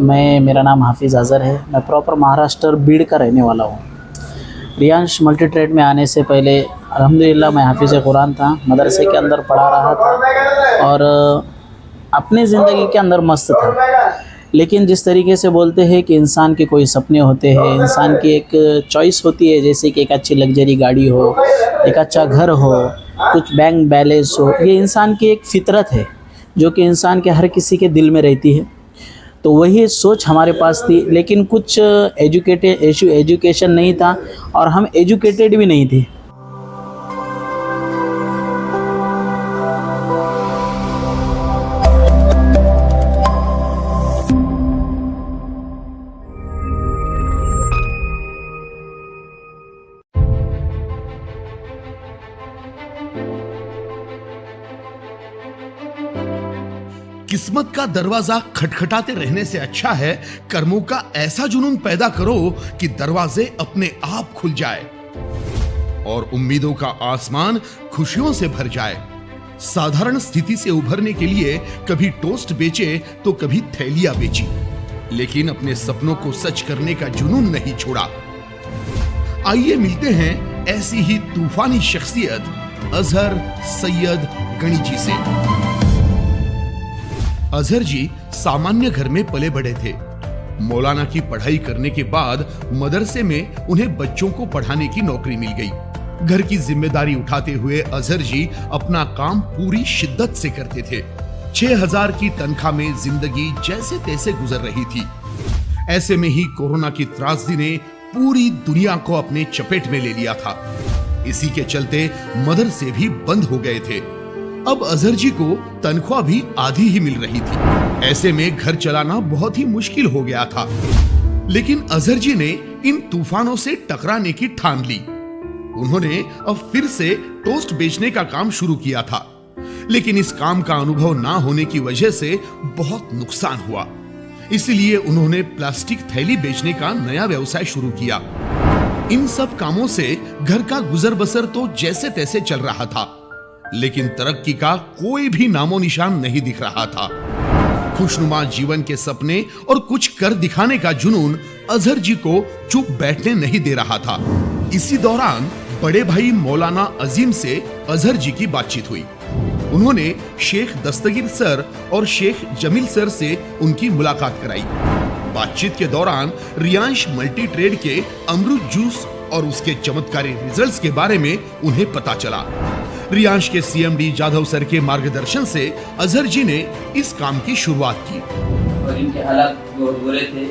मेरा नाम हाफिज़ अज़हर है। मैं प्रॉपर महाराष्ट्र बीड़ का रहने वाला हूँ। रियांश मल्टी ट्रेड में आने से पहले अल्हम्दुलिल्लाह मैं हाफिज़ कुरान था, मदरसे के अंदर पढ़ा रहा था और अपनी ज़िंदगी के अंदर मस्त था। लेकिन जिस तरीके से बोलते हैं कि इंसान के कोई सपने होते हैं, इंसान की एक चॉइस होती है, जैसे कि एक अच्छी लग्जरी गाड़ी हो, एक अच्छा घर हो, कुछ बैंक बैलेंस हो, ये इंसान की एक फितरत है जो कि इंसान के हर किसी के दिल में रहती है। तो वही सोच हमारे पास थी, लेकिन कुछ एजुकेशन नहीं था और हम एजुकेटेड भी नहीं थे। किस्मत का दरवाजा खटखटाते रहने से अच्छा है कर्मों का ऐसा जुनून पैदा करो कि दरवाजे अपने आप खुल जाए और उम्मीदों का आसमान खुशियों से भर जाए। साधारण स्थिति से उभरने के लिए कभी टोस्ट बेचे तो कभी थैलियां बेची, लेकिन अपने सपनों को सच करने का जुनून नहीं छोड़ा। आइए मिलते हैं ऐसी ही तूफानी शख्सियत अजहर सैयद गणी जी से। अजहर जी सामान्य घर में पले बढ़े थे। मौलाना की पढ़ाई करने के बाद मदरसे में उन्हें बच्चों को पढ़ाने की नौकरी मिल गई। घर की जिम्मेदारी उठाते हुए अजहर जी अपना काम पूरी शिद्दत से करते थे। 6,000 की तनख्वाह में जिंदगी जैसे तैसे गुजर रही थी। ऐसे में ही कोरोना की त्रासदी ने पूरी दुनिया को अपने चपेट में ले लिया था। इसी के चलते मदरसे भी बंद हो गए थे। अब अजहर जी को तनख्वाह भी आधी ही मिल रही थी। ऐसे में घर चलाना बहुत ही मुश्किल हो गया था। लेकिन अजहर जी ने इन तूफानों से टकराने की ठान ली। उन्होंने अब फिर से टोस्ट बेचने का काम शुरू किया था, लेकिन इस काम का अनुभव ना होने की वजह से बहुत नुकसान हुआ। इसलिए उन्होंने प्लास्टिक थैली बेचने का नया व्यवसाय शुरू किया। इन सब कामों से घर का गुजर बसर तो जैसे तैसे चल रहा था, लेकिन तरक्की का कोई भी नामो निशान नहीं दिख रहा था। खुशनुमा जीवन के सपने और कुछ कर दिखाने का जुनून अजहर जी को चुप बैठने नहीं दे रहा था। इसी दौरान बड़े भाई मौलाना अजीम से अजहर जी की बातचीत हुई। उन्होंने शेख दस्तगीर सर और शेख जमील सर से उनकी मुलाकात कराई। बातचीत के दौरान रियांश मल्टी ट्रेड के अमरूद जूस और उसके चमत्कारी रिजल्ट्स के बारे में उन्हें पता चला। रियांश के सीएमडी जाधव सर के मार्गदर्शन से अजहर जी ने इस काम की शुरुआत की। और इनके हालात बहुत बुरे थे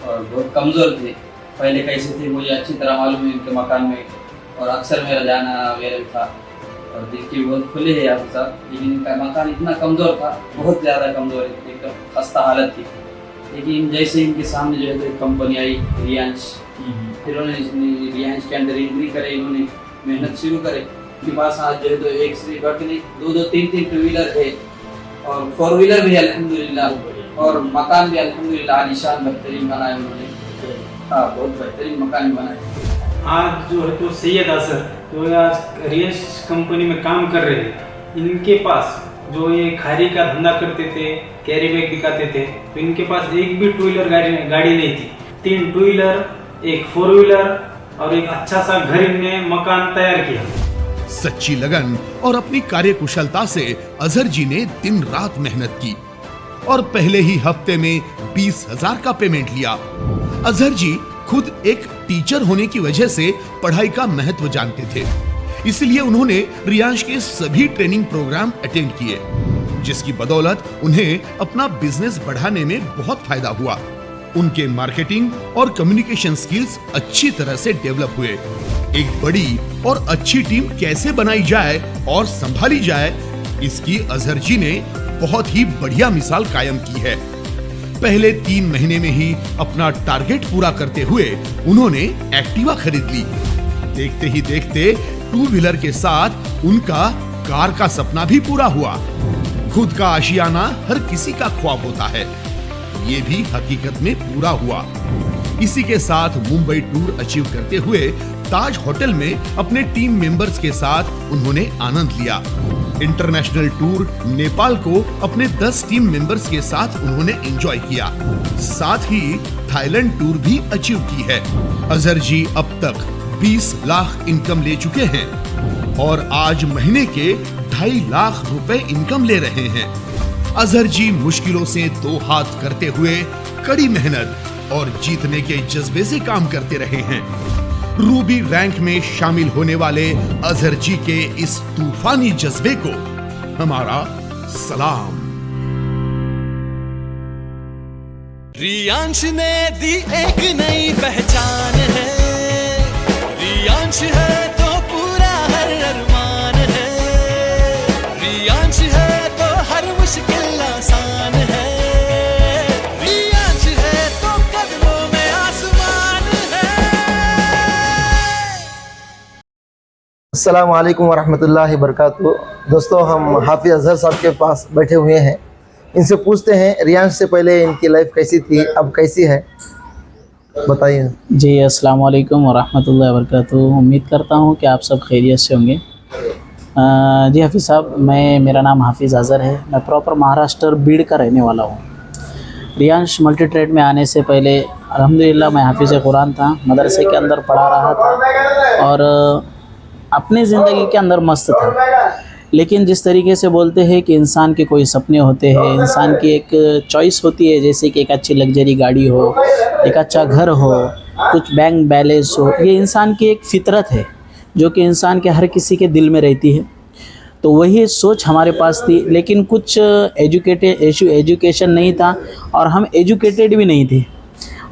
और बहुत कमजोर थे। पहले कैसे थे मुझे अच्छी तरह मालूम है इनके मकान में, और अक्सर मेरा जाना अवेलेबल था और दिल की बहुत खुले है यहाँ साहब। लेकिन इनका मकान इतना कमजोर था, बहुत ज्यादा कमजोर है, एकदम खस्ता हालत थी। लेकिन जैसे इनके सामने जो है एक कंपनी आई रियांश, फिर उन्होंने रियांश के अंदर एंट्री करे, इन्होंने मेहनत शुरू करे। के पास आज जो है तो एक से बढ़ के दो तीन टू व्हीलर है और 4 व्हीलर भी अल्हम्दुलिल्लाह, और मकान भी अल्हम्दुलिल्लाह आलीशान बेहतरीन बनाए उन्होंने। हाँ, बहुत बेहतरीन मकान बनाए। आज जो है तो सैयद अजहर जो आज रियांश कंपनी में काम कर रहे हैं, इनके पास जो ये खारी का धंधा करते थे, कैरी बैग दिखाते थे, तो इनके पास एक भी 2 व्हीलर गाड़ी नहीं थी। 3 2 व्हीलर, एक 4 व्हीलर और एक अच्छा सा घर इनने मकान तैयार किया। सच्ची लगन और अपनी कार्यकुशलता से अजहर जी ने दिन रात मेहनत की और पहले ही हफ्ते में 20,000 का पेमेंट लिया। अजहर जी खुद एक टीचर होने की वजह से पढ़ाई का महत्व जानते थे, इसलिए उन्होंने रियांश के सभी ट्रेनिंग प्रोग्राम अटेंड किए, जिसकी बदौलत उन्हें अपना बिजनेस बढ़ाने में बहुत फायदा हुआ। उनके मार्केटिंग और कम्युनिकेशन स्किल्स अच्छी तरह से डेवलप हुए। एक बड़ी और अच्छी टीम कैसे बनाई जाए और संभाली जाए, इसकी अजहर जी ने बहुत ही बढ़िया मिसाल कायम की है। पहले 3 महीने में ही अपना टारगेट पूरा करते हुए उन्होंने एक्टिवा खरीद ली। देखते ही देखते 2 व्हीलर के साथ उनका कार का सपना भी पूरा हुआ। खुद का आशियाना हर किसी का ख्वाब होता है, ये भी हकीकत में पूरा हुआ। इसी के साथ मुंबई टूर अचीव करते हुए ताज होटल में अपने टीम मेंबर्स के साथ उन्होंने आनंद लिया। इंटरनेशनल टूर नेपाल को अपने 10 टीम मेंबर्स के साथ उन्होंने एंजॉय किया। साथ ही थाईलैंड टूर भी अचीव की है। अजहर जी अब तक 20 लाख इनकम ले चुके हैं और आज महीने के 2.5 लाख रुपए इनकम ले रहे हैं। अजहर जी मुश्किलों से 2 हाथ करते हुए कड़ी मेहनत और जीतने के जज्बे से काम करते रहे हैं। रूबी रैंक में शामिल होने वाले अजहर जी के इस तूफानी जज्बे को हमारा सलाम। रियांश ने दी एक नई पहचान है, रियांश है तो पूरा हर अरमान है, रियांश है तो हर मुश्किल आसान है, रियांश है तो कदमों में आसमान है। अस्सलाम वालेकुम वरहमतुल्लाहि वबरकातुहू। दोस्तों, हम हाफिज अजहर साहब के पास बैठे हुए हैं। इनसे पूछते हैं रियांश से पहले इनकी लाइफ कैसी थी, अब कैसी है, बताइए। जी अस्सलाम वालेकुम वरहमतुल्लाहि वबरकातुहू। उम्मीद करता हूँ कि आप सब खैरियत से होंगे। जी हाफिज़ साहब, मेरा नाम हाफिज़ अजहर है। मैं प्रॉपर महाराष्ट्र बीड़ का रहने वाला हूँ। रियांश मल्टी ट्रेड में आने से पहले अल्हम्दुलिल्लाह मैं हाफिज़ कुरान था, मदरसे के अंदर पढ़ा रहा था और अपनी ज़िंदगी के अंदर मस्त था। लेकिन जिस तरीके से बोलते हैं कि इंसान के कोई सपने होते हैं, इंसान की एक चॉइस होती है, जैसे कि एक अच्छी लग्जरी गाड़ी हो, एक अच्छा घर हो, कुछ बैंक बैलेंस हो, ये इंसान की एक फितरत है जो कि इंसान के हर किसी के दिल में रहती है। तो वही सोच हमारे पास थी, लेकिन कुछ एजुकेशन नहीं था और हम एजुकेटेड भी नहीं थे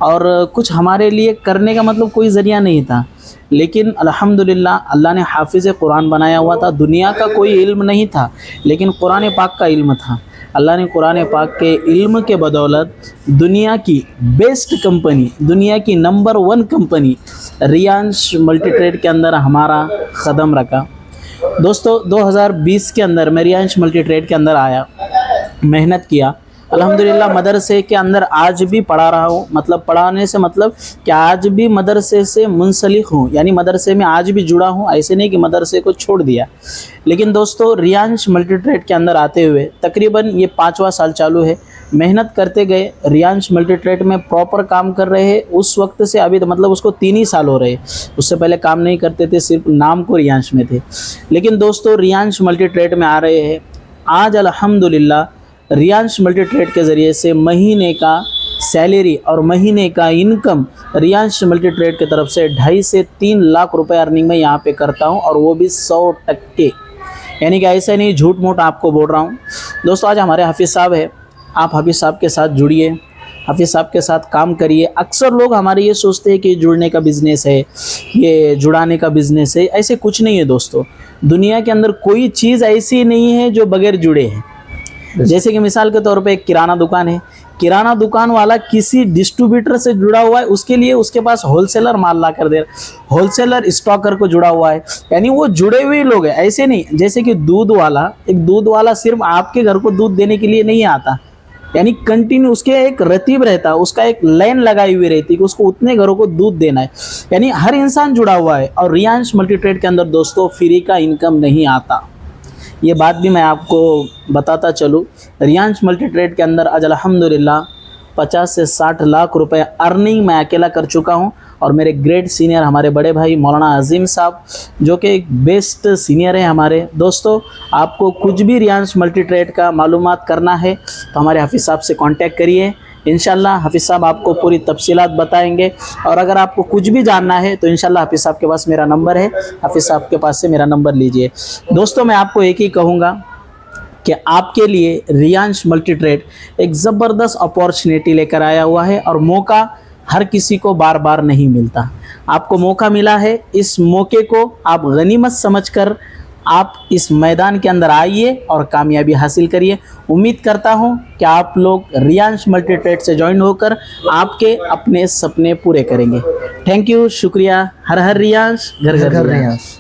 और कुछ हमारे लिए करने का मतलब कोई ज़रिया नहीं था। लेकिन अल्हम्दुलिल्लाह अल्लाह ने हाफिज़ कुरान बनाया हुआ था। दुनिया का कोई इल्म नहीं था, लेकिन कुरान पाक का इल्म था। अल्लाह ने कुरान पाक के इल्म के बदौलत दुनिया की बेस्ट कंपनी, दुनिया की number 1 company Riyansh multi trade के अंदर हमारा कदम रखा। दोस्तों, 2020 के अंदर मैं रियांश मल्टी ट्रेड के अंदर आया, मेहनत किया। अल्हम्दुलिल्लाह मदरसे के अंदर आज भी पढ़ा रहा हूँ। मतलब पढ़ाने से मतलब कि आज भी मदरसे से मुंसलिक हूँ, यानी मदरसे में आज भी जुड़ा हूँ। ऐसे नहीं कि मदरसे को छोड़ दिया। लेकिन दोस्तों, रियांश मल्टी ट्रेड के अंदर आते हुए तकरीबन ये 5वां साल चालू है। मेहनत करते गए, रियांश मल्टी ट्रेड में प्रॉपर काम कर रहे हैं। उस वक्त से अभी मतलब उसको 3 ही साल हो रहे। उससे पहले काम नहीं करते थे, सिर्फ नाम को रियांश में थे। लेकिन दोस्तों, रियांश मल्टी ट्रेड में आ रहे हैं। आज अल्हम्दुलिल्लाह रियांश मल्टी ट्रेड के ज़रिए से महीने का सैलरी और महीने का इनकम रियांश मल्टी ट्रेड की तरफ से 2.5 से 3 लाख रुपए अर्निंग में यहाँ पे करता हूँ, और वो भी 100%। यानी कि ऐसा नहीं झूठ मूठ आपको बोल रहा हूँ। दोस्तों, आज हमारे हाफिज़ साहब है, आप हाफिज़ साहब के साथ जुड़िए, हाफिज़ साहब के साथ काम करिए। अक्सर लोग हमारे ये सोचते हैं कि जुड़ने का बिज़नेस है, ये जुड़ाने का बिज़नेस है। ऐसे कुछ नहीं है दोस्तों। दुनिया के अंदर कोई चीज़ ऐसी नहीं है जो बगैर जुड़े हैं। जैसे कि मिसाल के तौर पे एक किराना दुकान है, किराना दुकान वाला किसी डिस्ट्रीब्यूटर से जुड़ा हुआ है, उसके लिए उसके पास होलसेलर माल ला कर दे रहा, होलसेलर स्टॉकर को जुड़ा हुआ है, यानी वो जुड़े हुए लोग हैं। ऐसे नहीं जैसे कि दूध वाला सिर्फ आपके घर को दूध देने के लिए नहीं आता, यानी कंटिन्यू उसके एक रतीब रहता है, उसका एक लाइन लगाई हुई रहती है कि उसको उतने घरों को दूध देना है। यानी हर इंसान जुड़ा हुआ है। और रियांश मल्टी ट्रेड के अंदर दोस्तों फ्री का इनकम नहीं आता, ये बात भी मैं आपको बताता चलूँ। रियांश मल्टी ट्रेड के अंदर आज अल्हम्दुलिल्लाह 50 से 60 लाख रुपए अर्निंग मैं अकेला कर चुका हूँ। और मेरे ग्रेट सीनियर हमारे बड़े भाई मौलाना अजीम साहब, जो कि एक बेस्ट सीनियर हैं हमारे। दोस्तों, आपको कुछ भी रियांश मल्टी ट्रेड का मालूमात करना है तो हमारे हाफिज़ साहब से कांटेक्ट करिए। इंशाल्लाह हाफिज़ साहब आपको पूरी तफसीलात बताएंगे। और अगर आपको कुछ भी जानना है तो इंशाल्लाह हाफिज़ साहब के पास मेरा नंबर है, हाफिज़ साहब के पास से मेरा नंबर लीजिए। दोस्तों, मैं आपको एक ही कहूँगा कि आपके लिए रियांश मल्टी ट्रेड एक ज़बरदस्त अपॉर्चुनिटी लेकर आया हुआ है, और मौका हर किसी को बार बार नहीं मिलता। आपको मौका मिला है, इस मौके को आप गनीमत समझकर आप इस मैदान के अंदर आइए और कामयाबी हासिल करिए। उम्मीद करता हूं कि आप लोग रियांश मल्टी ट्रेड से ज्वाइन होकर आपके अपने सपने पूरे करेंगे। थैंक यू, शुक्रिया। हर हर रियांश, घर घर रियांश।